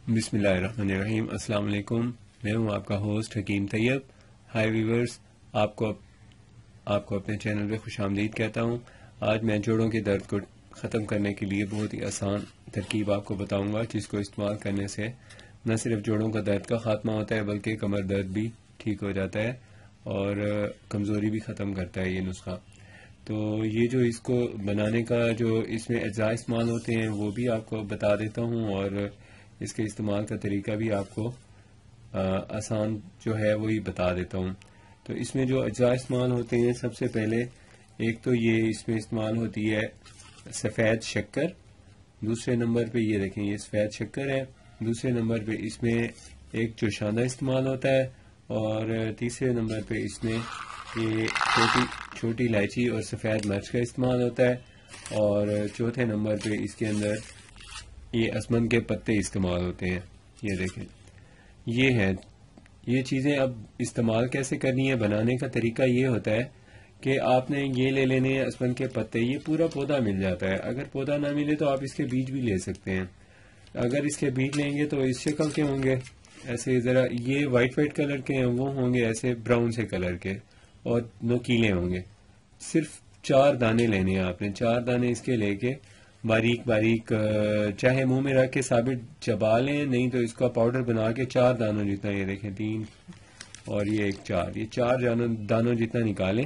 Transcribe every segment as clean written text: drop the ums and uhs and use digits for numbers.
بسم اللہ الرحمن الرحیم۔ السلام علیکم، میں ہوں آپ کا ہوسٹ حکیم طیب۔ ہائی ویورز، آپ کو اپنے چینل پہ خوش آمدید کہتا ہوں۔ آج میں جوڑوں کے درد کو ختم کرنے کے لیے بہت ہی آسان ترکیب آپ کو بتاؤں گا، جس کو استعمال کرنے سے نہ صرف جوڑوں کا درد کا خاتمہ ہوتا ہے بلکہ کمر درد بھی ٹھیک ہو جاتا ہے اور کمزوری بھی ختم کرتا ہے یہ نسخہ۔ تو یہ جو اس کو بنانے کا جو اس میں اجزاء استعمال ہوتے ہیں وہ بھی آپ کو بتا دیتا ہوں، اور اس کے استعمال کا طریقہ بھی آپ کو آسان جو ہے وہی بتا دیتا ہوں۔ تو اس میں جو اجزاء استعمال ہوتے ہیں، سب سے پہلے ایک تو یہ اس میں استعمال ہوتی ہے سفید شکر۔ دوسرے نمبر پہ یہ دیکھیں، یہ سفید شکر ہے۔ دوسرے نمبر پہ اس میں ایک جوشانہ استعمال ہوتا ہے، اور تیسرے نمبر پہ اس میں یہ چھوٹی الائچی اور سفید مرچ کا استعمال ہوتا ہے، اور چوتھے نمبر پہ اس کے اندر یہ اسمن کے پتے استعمال ہوتے ہیں۔ یہ دیکھیں، یہ ہے یہ چیزیں۔ اب استعمال کیسے کرنی ہے، بنانے کا طریقہ یہ ہوتا ہے کہ آپ نے یہ لے لینے ہیں اسمن کے پتے۔ یہ پورا پودا مل جاتا ہے، اگر پودا نہ ملے تو آپ اس کے بیج بھی لے سکتے ہیں۔ اگر اس کے بیج لیں گے تو اس شکل کے ہوں گے، ایسے ذرا یہ وائٹ کلر کے ہیں، وہ ہوں گے ایسے براؤن سے کلر کے اور نوکیلے ہوں گے۔ صرف 4 دانے لینے ہیں آپ نے، 4 دانے اس کے لے کے باریک باریک چاہے منہ میں رکھ کے ثابت چبا لیں، نہیں تو اس کا پاؤڈر بنا کے 4 دانوں جتنا، یہ دیکھیں 3 اور یہ ایک 4، یہ 4 دانوں جتنا نکالیں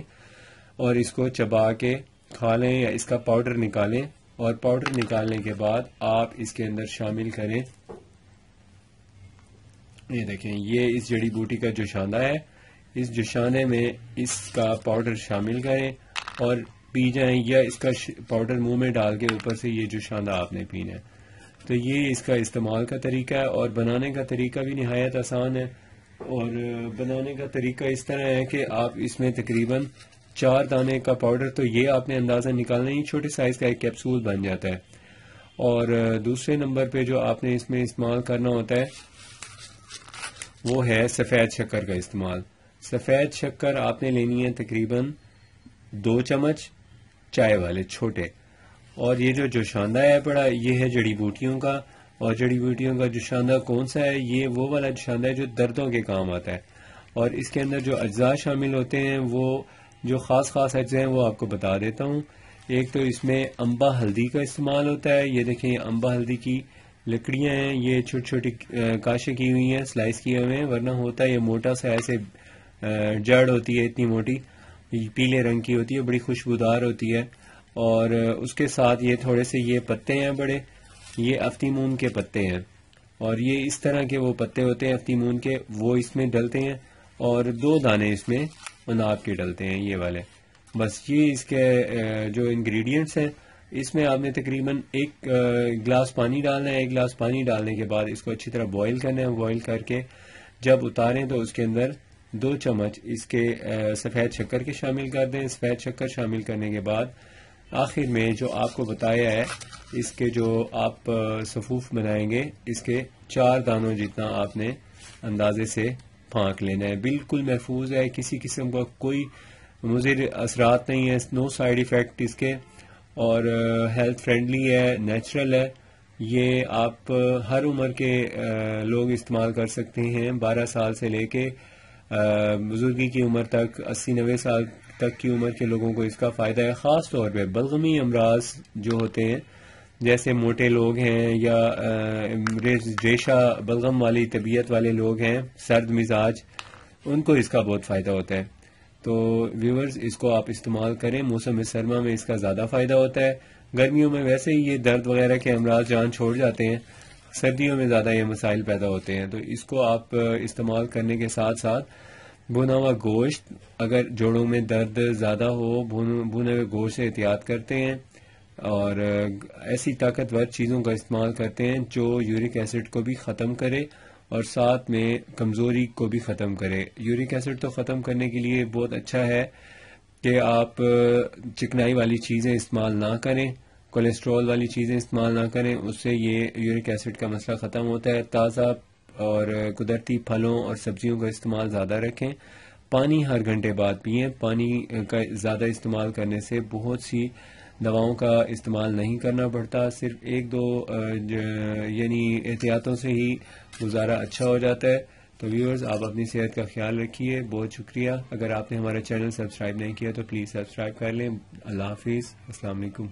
اور اس کو چبا کے کھا لیں یا اس کا پاؤڈر نکالیں۔ اور پاؤڈر نکالنے کے بعد آپ اس کے اندر شامل کریں، یہ دیکھیں، یہ اس جڑی بوٹی کا جوشانہ ہے، اس جوشانے میں اس کا پاؤڈر شامل کریں اور پی جائیں، یا اس کا پاؤڈر منہ میں ڈال کے اوپر سے یہ جوشانہ آپ نے پینا ہے۔ تو یہ اس کا استعمال کا طریقہ ہے، اور بنانے کا طریقہ بھی نہایت آسان ہے۔ اور بنانے کا طریقہ اس طرح ہے کہ آپ اس میں تقریباً 4 دانے کا پاؤڈر، تو یہ آپ نے اندازہ نکالنا ہی، چھوٹے سائز کا ایک کیپسول بن جاتا ہے۔ اور دوسرے نمبر پہ جو آپ نے اس میں استعمال کرنا ہوتا ہے وہ ہے سفید شکر کا استعمال۔ سفید شکر آپ نے لینی ہے تقریباً 2 چمچ چائے والے چھوٹے، اور یہ جو جوشاندہ ہے بڑا، یہ ہے جڑی بوٹیوں کا، اور جڑی بوٹیوں کا جوشاندہ کون سا ہے؟ یہ وہ والا جوشاندہ ہے جو دردوں کے کام آتا ہے۔ اور اس کے اندر جو اجزاء شامل ہوتے ہیں، وہ جو خاص اجزاء ہیں وہ آپ کو بتا دیتا ہوں۔ ایک تو اس میں امبا ہلدی کا استعمال ہوتا ہے، یہ دیکھیں امبا ہلدی کی لکڑیاں ہیں، یہ چھوٹی چھوٹی کاشیں کی ہوئی ہیں، سلائس کیے ہوئے ہیں، ورنہ ہوتا ہے یہ موٹا سا ایسے جڑ ہوتی ہے اتنی موٹی، پیلے رنگ کی ہوتی ہے، بڑی خوشبودار ہوتی ہے۔ اور اس کے ساتھ یہ تھوڑے سے یہ پتے ہیں بڑے، یہ افتیمون کے پتے ہیں، اور یہ اس طرح کے وہ پتے ہوتے ہیں افتیمون کے، وہ اس میں ڈلتے ہیں، اور 2 دانے اس میں اناب کے ڈلتے ہیں، یہ والے۔ بس یہ اس کے جو انگریڈینٹس ہیں۔ اس میں آپ نے تقریباً 1 گلاس پانی ڈالنا ہے۔ 1 گلاس پانی ڈالنے کے بعد اس کو اچھی طرح بوائل کرنا ہے۔ بوائل کر کے جب اتاریں تو اس کے اندر 2 چمچ اس کے سفید شکر کے شامل کر دیں۔ سفید شکر شامل کرنے کے بعد آخر میں جو آپ کو بتایا ہے، اس کے جو آپ صفوف بنائیں گے، اس کے 4 دانوں جتنا آپ نے اندازے سے پھانک لینا ہے۔ بالکل محفوظ ہے، کسی قسم کا کوئی مضر اثرات نہیں ہے، نو سائیڈ ایفیکٹ اس کے، اور ہیلتھ فرینڈلی ہے، نیچرل ہے۔ یہ آپ ہر عمر کے لوگ استعمال کر سکتے ہیں، 12 سال سے لے کے بزرگی کی عمر تک، 80-90 سال تک کی عمر کے لوگوں کو اس کا فائدہ ہے۔ خاص طور پہ بلغمی امراض جو ہوتے ہیں، جیسے موٹے لوگ ہیں یا ریشہ بلغم والی طبیعت والے لوگ ہیں، سرد مزاج، ان کو اس کا بہت فائدہ ہوتا ہے۔ تو ویورز، اس کو آپ استعمال کریں، موسم سرما میں اس کا زیادہ فائدہ ہوتا ہے۔ گرمیوں میں ویسے ہی یہ درد وغیرہ کے امراض جان چھوڑ جاتے ہیں، سردیوں میں زیادہ یہ مسائل پیدا ہوتے ہیں۔ تو اس کو آپ استعمال کرنے کے ساتھ ساتھ بھنا ہوا گوشت، اگر جوڑوں میں درد زیادہ ہو، بھنے ہوئے گوشت سے احتیاط کرتے ہیں، اور ایسی طاقتور چیزوں کا استعمال کرتے ہیں جو یورک ایسڈ کو بھی ختم کرے اور ساتھ میں کمزوری کو بھی ختم کرے۔ یورک ایسڈ تو ختم کرنے کے لیے بہت اچھا ہے کہ آپ چکنائی والی چیزیں استعمال نہ کریں، کولیسٹرول والی چیزیں استعمال نہ کریں، اس سے یہ یورک ایسڈ کا مسئلہ ختم ہوتا ہے۔ تازہ اور قدرتی پھلوں اور سبزیوں کا استعمال زیادہ رکھیں۔ پانی ہر گھنٹے بعد پئیں۔ پانی کا زیادہ استعمال کرنے سے بہت سی دواؤں کا استعمال نہیں کرنا پڑتا، صرف ایک دو یعنی احتیاطوں سے ہی گزارا اچھا ہو جاتا ہے. تو ویورز، آپ اپنی صحت کا خیال رکھیے. بہت شکریہ. اگر آپ نے ہمارا چینل سبسکرائب نہیں کیا تو پلیز سبسکرائب کر لیں. اللہ حافظ. السلام علیکم.